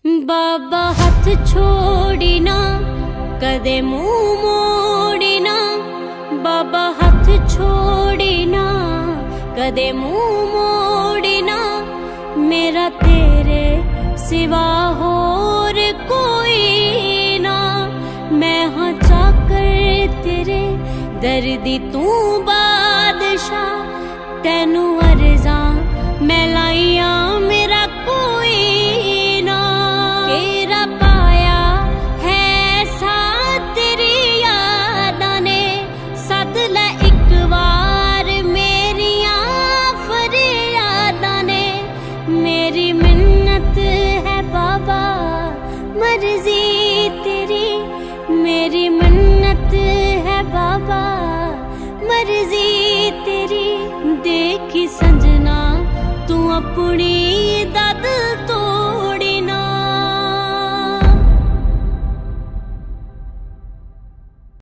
बाबा हथ छोड़ी ना कदे मुंह मोड़ी ना, बाबा हथ छोड़ी ना कदे मुंह मोड़ी ना, मेरा तेरे सिवा होर कोई ना। मैं हाँ चाकर तेरे दर्दी तू बादशाह, तेनू अर्ज़ां मैं लाइया मेरा कोई ना। तेरा पाया है साथ तेरी यादां ने, सद लै इक बार मेरियां फरियादां ने। मेरी मिन्नत है बाबा मर्जी तेरी, मेरी मिन्नत है बाबा मर्जी तेरी। देखी संजना तू अपनी